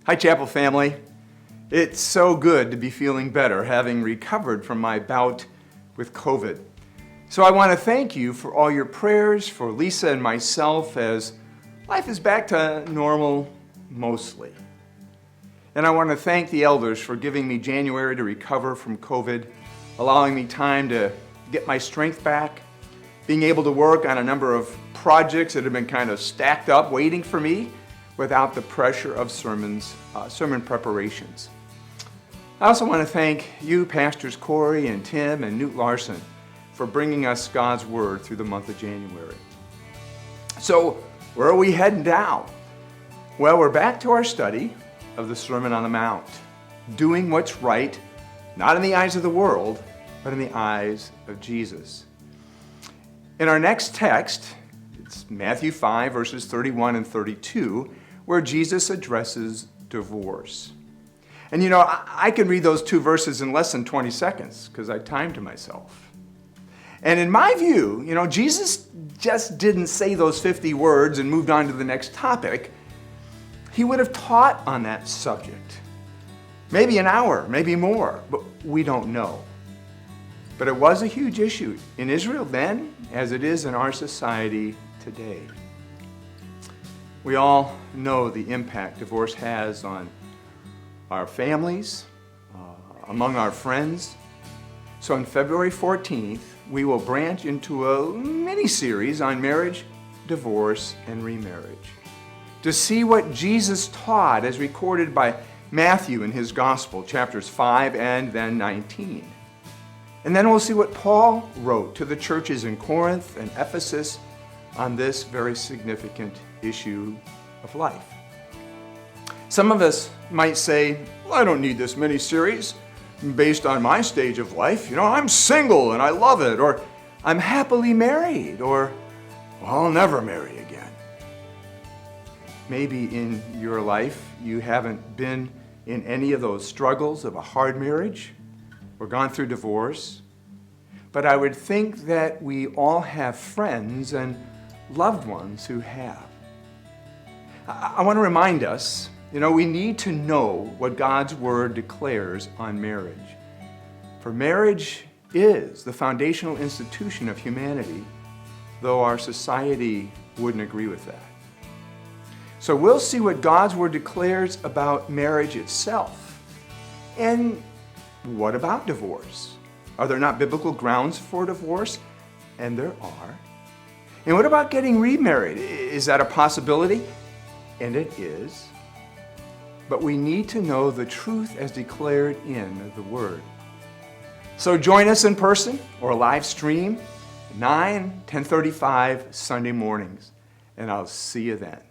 Hi, Chapel family. It's so good to be feeling better, having recovered from my bout with COVID. So I want to thank you for all your prayers for Lisa and myself as life is back to normal, mostly. And I want to thank the elders for giving me January to recover from COVID, allowing me time to get my strength back, being able to work on a number of projects that have been kind of stacked up, waiting for me, without the pressure of sermon preparations. I also want to thank you, Pastors Corey and Tim and Newt Larson, for bringing us God's Word through the month of January. So, where are we heading now? Well, we're back to our study of the Sermon on the Mount, doing what's right, not in the eyes of the world, but in the eyes of Jesus. In our next text, it's Matthew 5, verses 31 and 32, where Jesus addresses divorce. And you know, I can read those two verses in less than 20 seconds because I timed myself. And in my view, you know, Jesus just didn't say those 50 words and moved on to the next topic. He would have taught on that subject. Maybe an hour, maybe more, but we don't know. But it was a huge issue in Israel then, as it is in our society today. We all know the impact divorce has on our families, among our friends. So on February 14th, we will branch into a mini-series on marriage, divorce, and remarriage to see what Jesus taught as recorded by Matthew in his Gospel, chapters 5 and then 19. And then we'll see what Paul wrote to the churches in Corinth and Ephesus on this very significant issue of life. Some of us might say, well, I don't need this mini-series based on my stage of life. You know, I'm single and I love it, or I'm happily married, or well, I'll never marry again. Maybe in your life you haven't been in any of those struggles of a hard marriage or gone through divorce, but I would think that we all have friends and loved ones who have. I want to remind us, you know, we need to know what God's Word declares on marriage. For marriage is the foundational institution of humanity, though our society wouldn't agree with that. So we'll see what God's Word declares about marriage itself. And what about divorce? Are there not biblical grounds for divorce? And there are. And what about getting remarried? Is that a possibility? And it is. But we need to know the truth as declared in the Word. So join us in person or live stream 9, 10:35 Sunday mornings. And I'll see you then.